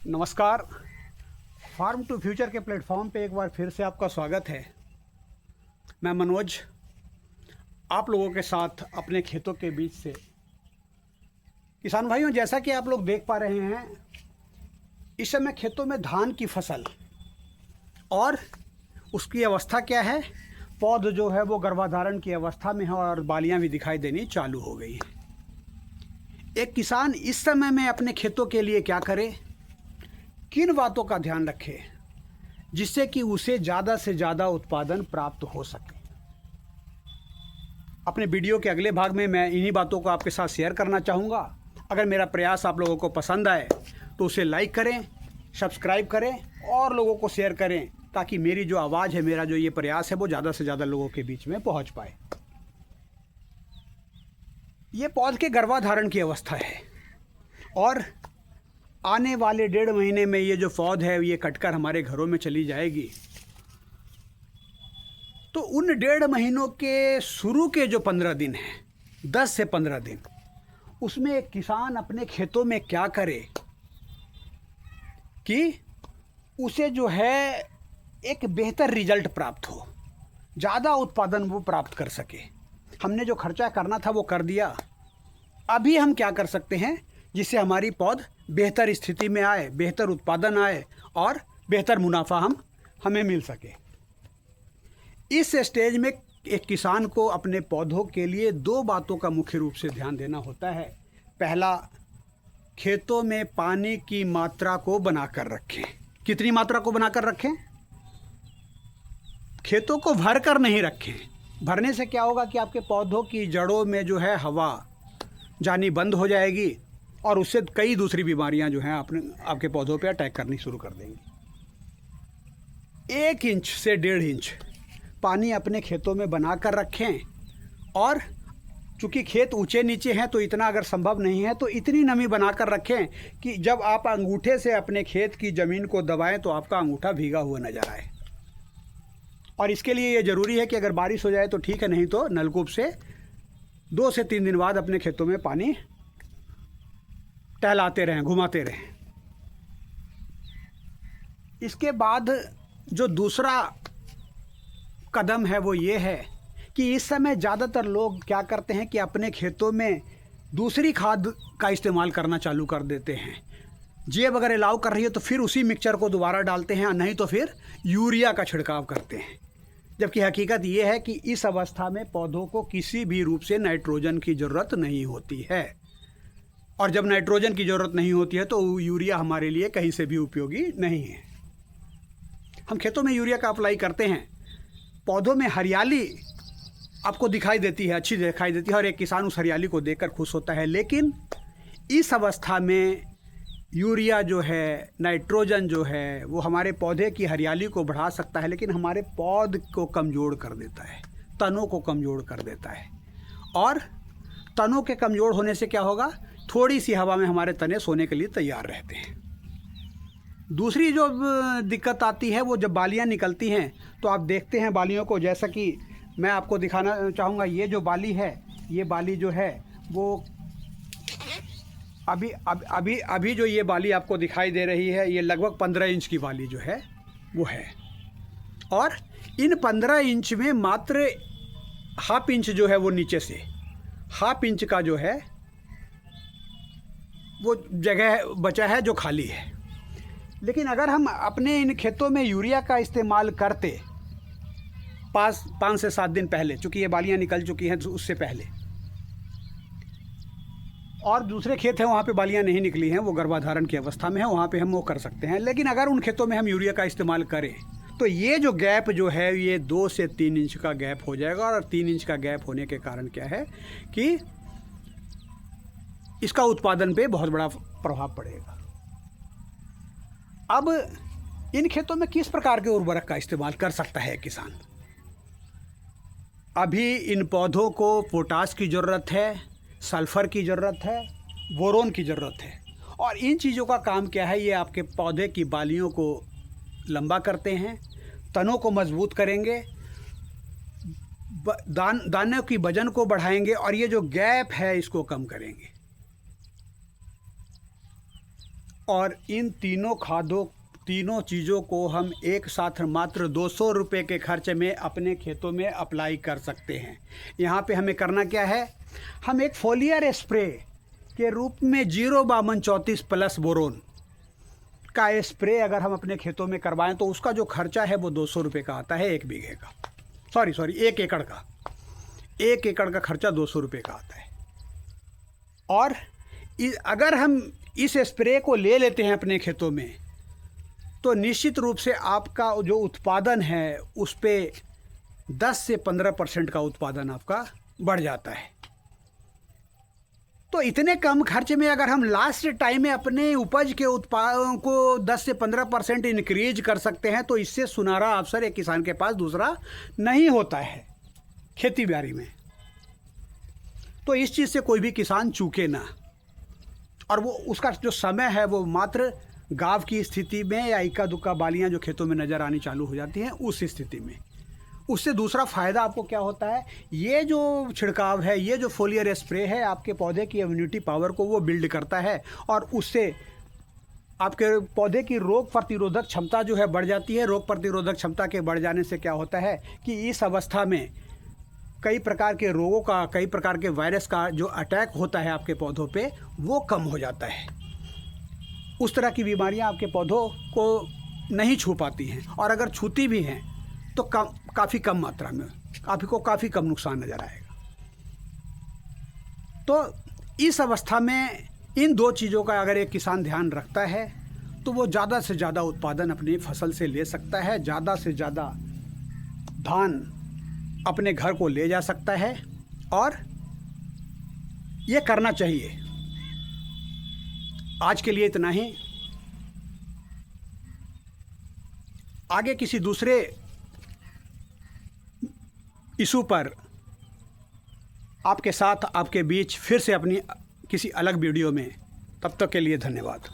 नमस्कार। Farm to future के platform पे एक बार फिर से आपका स्वागत है। मैं मनोज आप लोगों के साथ अपने खेतों के बीच से। किसान भाइयों, जैसा कि आप लोग देख पा रहे हैं, इस समय खेतों में धान की फसल और उसकी अवस्था क्या है। पौध जो है वो गर्भाधारण की अवस्था में है और बालियां भी दिखाई देनी चालू हो गई हैं। एक किसान इस समय में अपने खेतों के लिए क्या करे, किन बातों का ध्यान रखे जिससे कि उसे ज़्यादा से ज़्यादा उत्पादन प्राप्त हो सके। अपने वीडियो के अगले भाग में मैं इन्हीं बातों को आपके साथ शेयर करना चाहूँगा। अगर मेरा प्रयास आप लोगों को पसंद आए तो उसे लाइक करें, सब्सक्राइब करें और लोगों को शेयर करें, ताकि मेरी जो आवाज़ है, मेरा जो ये प्रयास है, वो ज़्यादा से ज़्यादा लोगों के बीच में पहुँच पाए। ये पौध के गर्भाधारण की अवस्था है और आने वाले 1.5 महीने में ये जो पौध है ये कटकर हमारे घरों में चली जाएगी। तो उन 1.5 महीनों के शुरू के जो 15 दिन हैं, 10 से 15 दिन, उसमें एक किसान अपने खेतों में क्या करे कि उसे जो है एक बेहतर रिजल्ट प्राप्त हो, ज़्यादा उत्पादन वो प्राप्त कर सके। हमने जो खर्चा करना था वो कर दिया। अभी हम क्या कर सकते हैं जिससे हमारी पौध बेहतर स्थिति में आए, बेहतर उत्पादन आए और बेहतर मुनाफा हमें मिल सके। इस स्टेज में एक किसान को अपने पौधों के लिए 2 बातों का मुख्य रूप से ध्यान देना होता है। पहला, खेतों में पानी की मात्रा को बनाकर रखें। कितनी मात्रा को बनाकर रखें? खेतों को भर कर नहीं रखें। भरने से क्या होगा कि आपके पौधों की जड़ों में जो है हवा जानी बंद हो जाएगी और उससे कई दूसरी बीमारियां जो हैं आपके पौधों पे अटैक करनी शुरू कर देंगी। 1 इंच से 1.5 इंच पानी अपने खेतों में बना कर रखें। और चूँकि खेत ऊंचे नीचे हैं तो इतना अगर संभव नहीं है तो इतनी नमी बना कर रखें कि जब आप अंगूठे से अपने खेत की ज़मीन को दबाएं तो आपका अंगूठा भीगा हुआ नजर आए। और इसके लिए ये ज़रूरी है कि अगर बारिश हो जाए तो ठीक है, नहीं तो नलकूप से 2 से 3 दिन बाद अपने खेतों में पानी टहलाते रहें, घुमाते रहें। इसके बाद जो दूसरा कदम है वो ये है कि इस समय ज़्यादातर लोग क्या करते हैं कि अपने खेतों में दूसरी खाद का इस्तेमाल करना चालू कर देते हैं। जेब अगर अलाउ कर रही है तो फिर उसी मिक्सचर को दोबारा डालते हैं, नहीं तो फिर यूरिया का छिड़काव करते हैं। जबकि हकीकत ये है कि इस अवस्था में पौधों को किसी भी रूप से नाइट्रोजन की ज़रूरत नहीं होती है। और जब नाइट्रोजन की ज़रूरत नहीं होती है तो यूरिया हमारे लिए कहीं से भी उपयोगी नहीं है। हम खेतों में यूरिया का अप्लाई करते हैं, पौधों में हरियाली आपको दिखाई देती है, अच्छी दिखाई देती है और एक किसान उस हरियाली को देखकर खुश होता है। लेकिन इस अवस्था में यूरिया जो है, नाइट्रोजन जो है, वो हमारे पौधे की हरियाली को बढ़ा सकता है, लेकिन हमारे पौध को कमज़ोर कर देता है, तनों को कमज़ोर कर देता है। और तनों के कमज़ोर होने से क्या होगा, थोड़ी सी हवा में हमारे तने सोने के लिए तैयार रहते हैं। दूसरी जो दिक्कत आती है वो जब बालियां निकलती हैं तो आप देखते हैं बालियों को, जैसा कि मैं आपको दिखाना चाहूँगा। ये जो बाली है, ये बाली जो है वो अभी जो ये बाली आपको दिखाई दे रही है, ये लगभग 15 इंच की बाली जो है वो है। और इन 15 इंच में मात्र ½ इंच जो है वो नीचे से, ½ इंच का जो है वो जगह बचा है जो खाली है। लेकिन अगर हम अपने इन खेतों में यूरिया का इस्तेमाल करते 5 से 7 दिन पहले, चूँकि ये बालियाँ निकल चुकी हैं उससे पहले, और दूसरे खेत हैं वहाँ पे बालियाँ नहीं निकली हैं, वो गर्भाधारण की अवस्था में है, वहाँ पे हम वो कर सकते हैं। लेकिन अगर उन खेतों में हम यूरिया का इस्तेमाल करें तो ये जो गैप जो है ये 2 से 3 इंच का गैप हो जाएगा। और 3 इंच का गैप होने के कारण क्या है कि इसका उत्पादन पे बहुत बड़ा प्रभाव पड़ेगा। अब इन खेतों में किस प्रकार के उर्वरक का इस्तेमाल कर सकता है किसान? अभी इन पौधों को पोटास की ज़रूरत है, सल्फ़र की ज़रूरत है, बोरोन की ज़रूरत है। और इन चीज़ों का काम क्या है, ये आपके पौधे की बालियों को लंबा करते हैं, तनों को मजबूत करेंगे, दानों की वजन को बढ़ाएंगे और ये जो गैप है इसको कम करेंगे। और इन तीनों चीज़ों को हम एक साथ मात्र 200 रुपये के खर्च में अपने खेतों में अप्लाई कर सकते हैं। यहाँ पे हमें करना क्या है, हम एक फोलियर स्प्रे के रूप में 05234 प्लस बोरोन का स्प्रे अगर हम अपने खेतों में करवाएं तो उसका जो खर्चा है वो 200 रुपये का आता है 1 बीघे का, सॉरी 1 एकड़ का। 1 एकड़ का खर्चा 200 रुपये का आता है। और अगर हम इस स्प्रे को ले लेते हैं अपने खेतों में तो निश्चित रूप से आपका जो उत्पादन है उस पे 10 से 15% का उत्पादन आपका बढ़ जाता है। तो इतने कम खर्च में अगर हम लास्ट टाइम में अपने उपज के उत्पादन को 10 से 15% इंक्रीज कर सकते हैं तो इससे सुनहरा अवसर एक किसान के पास दूसरा नहीं होता है खेती बाड़ी में। तो इस चीज़ से कोई भी किसान चूके ना। और वो उसका जो समय है वो मात्र गाँव की स्थिति में या इक्का दुक्का बालियाँ जो खेतों में नज़र आनी चालू हो जाती हैं उस स्थिति में। उससे दूसरा फ़ायदा आपको क्या होता है, ये जो छिड़काव है, ये जो फोलियर स्प्रे है आपके पौधे की इम्यूनिटी पावर को वो बिल्ड करता है और उससे आपके पौधे की रोग प्रतिरोधक क्षमता जो है बढ़ जाती है। रोग प्रतिरोधक क्षमता के बढ़ जाने से क्या होता है कि इस अवस्था में कई प्रकार के रोगों का, कई प्रकार के वायरस का जो अटैक होता है आपके पौधों पे वो कम हो जाता है। उस तरह की बीमारियां आपके पौधों को नहीं छू पाती हैं और अगर छूती भी हैं तो काफ़ी कम मात्रा में, आपको काफ़ी कम नुकसान नज़र आएगा। तो इस अवस्था में इन 2 चीज़ों का अगर एक किसान ध्यान रखता है तो वो ज़्यादा से ज़्यादा उत्पादन अपनी फसल से ले सकता है, ज़्यादा से ज़्यादा धान अपने घर को ले जा सकता है और ये करना चाहिए। आज के लिए इतना ही। आगे किसी दूसरे इशू पर आपके साथ, आपके बीच फिर से अपनी किसी अलग वीडियो में, तब तक के लिए धन्यवाद।